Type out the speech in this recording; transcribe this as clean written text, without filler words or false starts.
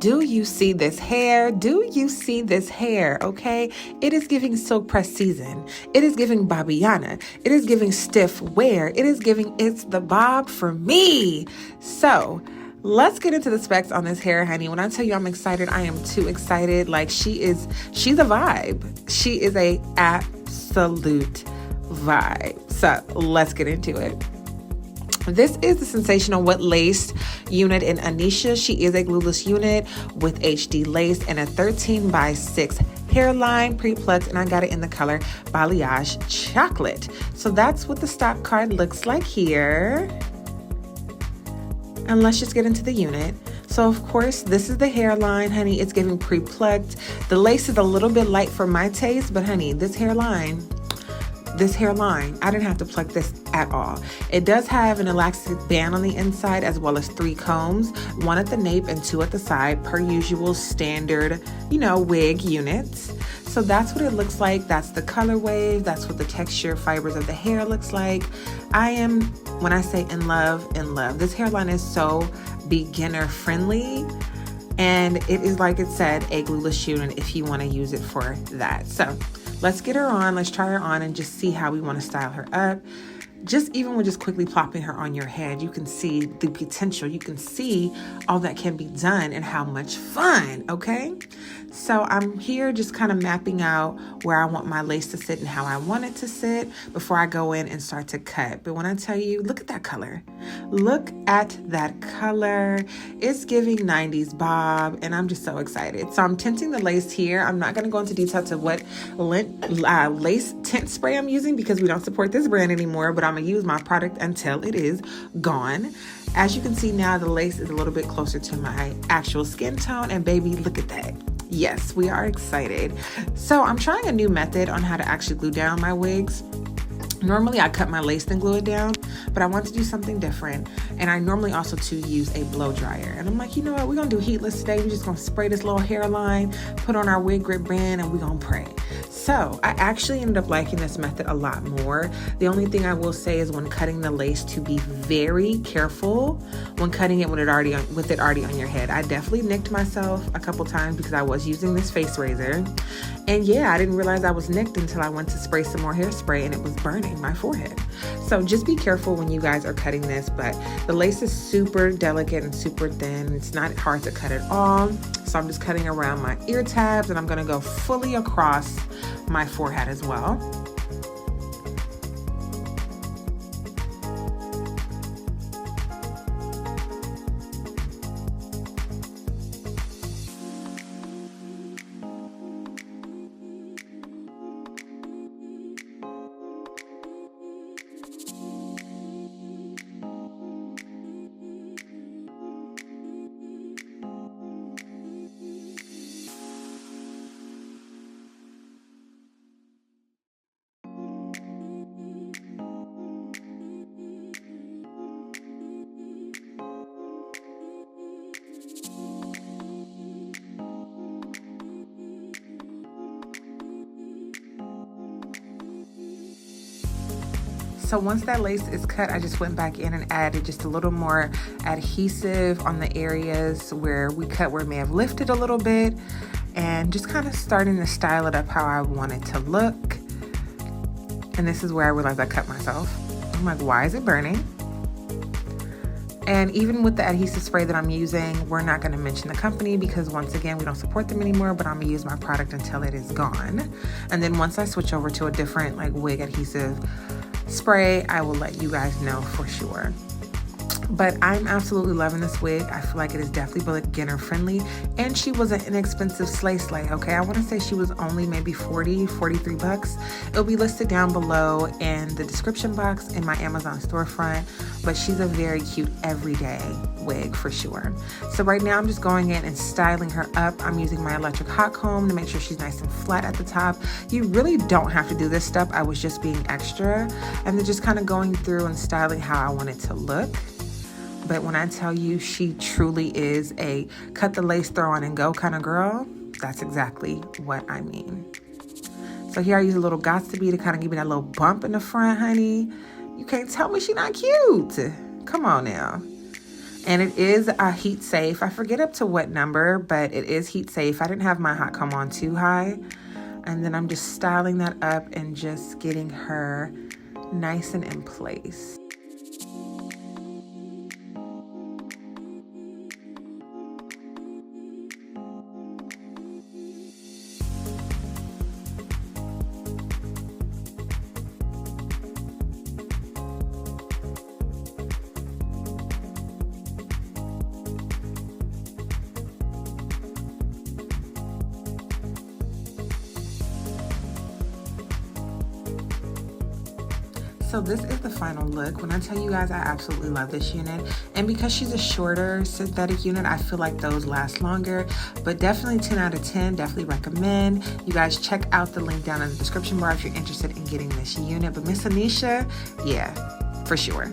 Do you see this hair? Do you see this hair? Okay. It is giving silk press season. It is giving Babiana. It is giving stiff wear. It is giving it's the bob for me. So let's get into the specs on this hair, honey. When I tell you I'm excited, I am too excited. Like she's a vibe. She is a absolute vibe. So let's get into it. This is the Sensational Wet Lace unit in Anisha. She is a glueless unit with HD lace and a 13x6 hairline, pre-plucked, and I got it in the color Balayage Chocolate. So that's what the stock card looks like here. And let's just get into the unit. So of course, this is the hairline, honey. It's giving pre-plucked. The lace is a little bit light for my taste, but honey, this hairline, I didn't have to pluck this at all. It does have an elastic band on the inside as well as 3 combs, 1 at the nape and 2 at the side, per usual standard, wig units. So that's what it looks like. That's the color wave. That's what the texture fibers of the hair looks like. I am, when I say in love, in love. This hairline is so beginner friendly. And it is, like it said, a glueless unit if you want to use it for that. So let's get her on. Let's try her on and just see how we want to style her up. Just even with just quickly plopping her on your head, you can see the potential. You can see all that can be done and how much fun, okay? So I'm here just kind of mapping out where I want my lace to sit and how I want it to sit before I go in and start to cut. But when I tell you, look at that color. Look at that color. It's giving 90s bob, and I'm just so excited. So I'm tinting the lace here. I'm not going to go into detail to what lace tint spray I'm using because we don't support this brand anymore, but I'm going to use my product until it is gone. As you can see now, the lace is a little bit closer to my actual skin tone, and baby, look at that. Yes, we are excited. So I'm trying a new method on how to actually glue down my wigs. Normally I cut my lace and glue it down, but I want to do something different. And I normally also use a blow dryer. And I'm like, you know what? We're going to do heatless today. We're just going to spray this little hairline, put on our wig grip band, and we're going to pray. So I actually ended up liking this method a lot more. The only thing I will say is when cutting the lace to be very careful when cutting it with it already on your head. I definitely nicked myself a couple times because I was using this face razor. And yeah, I didn't realize I was nicked until I went to spray some more hairspray and it was burning my forehead. So just be careful when you guys are cutting this, but the lace is super delicate and super thin. It's not hard to cut at all. So I'm just cutting around my ear tabs and I'm gonna go fully across my forehead as well. So once that lace is cut, I just went back in and added just a little more adhesive on the areas where we cut where it may have lifted a little bit, and just kind of starting to style it up how I want it to look. And this is where I realized I cut myself. I'm like, why is it burning? And even with the adhesive spray that I'm using, we're not going to mention the company because once again, we don't support them anymore, but I'm going to use my product until it is gone. And then once I switch over to a different wig adhesive spray, I will let you guys know for sure. But I'm absolutely loving this wig. I feel like it is definitely beginner friendly. And she was an inexpensive slay, okay? I want to say she was only maybe 43 bucks. It'll be listed down below in the description box in my Amazon storefront. But she's a very cute everyday wig for sure. So right now I'm just going in and styling her up. I'm using my electric hot comb to make sure she's nice and flat at the top. You really don't have to do this step. I was just being extra. And then just kind of going through and styling how I want it to look. But when I tell you she truly is a cut the lace, throw on and go kind of girl, that's exactly what I mean. So here I use a little Got2b to kind of give me that little bump in the front, honey. You can't tell me she not cute. Come on now. And it is heat safe. I forget up to what number, but it is heat safe. I didn't have my hot comb on too high. And then I'm just styling that up and just getting her nice and in place. So this is the final look. When I tell you guys, I absolutely love this unit. And because she's a shorter synthetic unit, I feel like those last longer. But definitely 10 out of 10, definitely recommend. You guys check out the link down in the description bar if you're interested in getting this unit. But Miss Anisha, yeah, for sure.